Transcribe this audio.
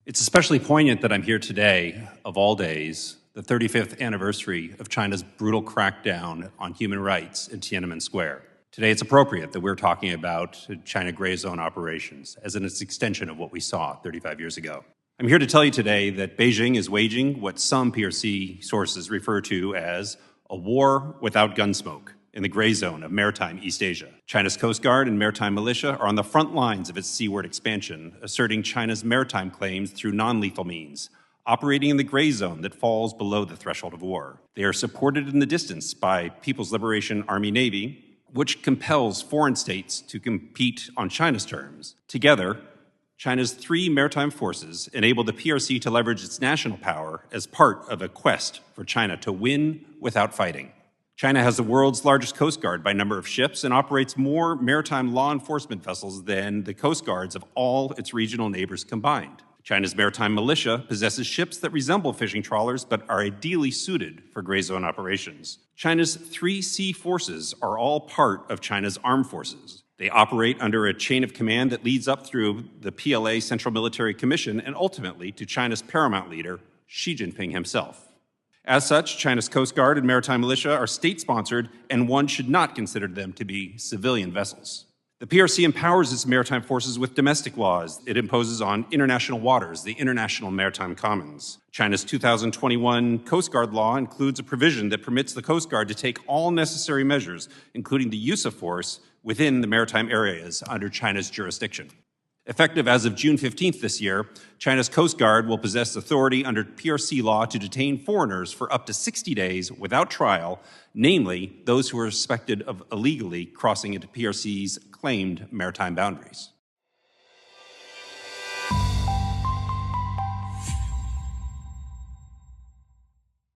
It's especially poignant that I'm here today, of all days, the 35th anniversary of China's brutal crackdown on human rights in Tiananmen Square. Today, it's appropriate that we're talking about China gray zone operations as an extension of what we saw 35 years ago. I'm here to tell you today that Beijing is waging what some PRC sources refer to as a war without gunsmoke in the gray zone of maritime East Asia. China's Coast Guard and maritime militia are on the front lines of its seaward expansion, asserting China's maritime claims through non-lethal means, operating in the gray zone that falls below the threshold of war. They are supported in the distance by People's Liberation Army Navy, which compels foreign states to compete on China's terms. Together, China's three maritime forces enable the PRC to leverage its national power as part of a quest for China to win without fighting. China has the world's largest Coast Guard by number of ships and operates more maritime law enforcement vessels than the Coast Guards of all its regional neighbors combined. China's maritime militia possesses ships that resemble fishing trawlers but are ideally suited for gray zone operations. China's three sea forces are all part of China's armed forces. They operate under a chain of command that leads up through the PLA Central Military Commission and ultimately to China's paramount leader, Xi Jinping himself. As such, China's Coast Guard and maritime militia are state-sponsored, and one should not consider them to be civilian vessels. The PRC empowers its maritime forces with domestic laws it imposes on international waters, the International Maritime Commons. China's 2021 Coast Guard law includes a provision that permits the Coast Guard to take all necessary measures, including the use of force, within the maritime areas under China's jurisdiction. Effective as of June 15th this year, China's Coast Guard will possess authority under PRC law to detain foreigners for up to 60 days without trial, namely those who are suspected of illegally crossing into PRC's claimed maritime boundaries.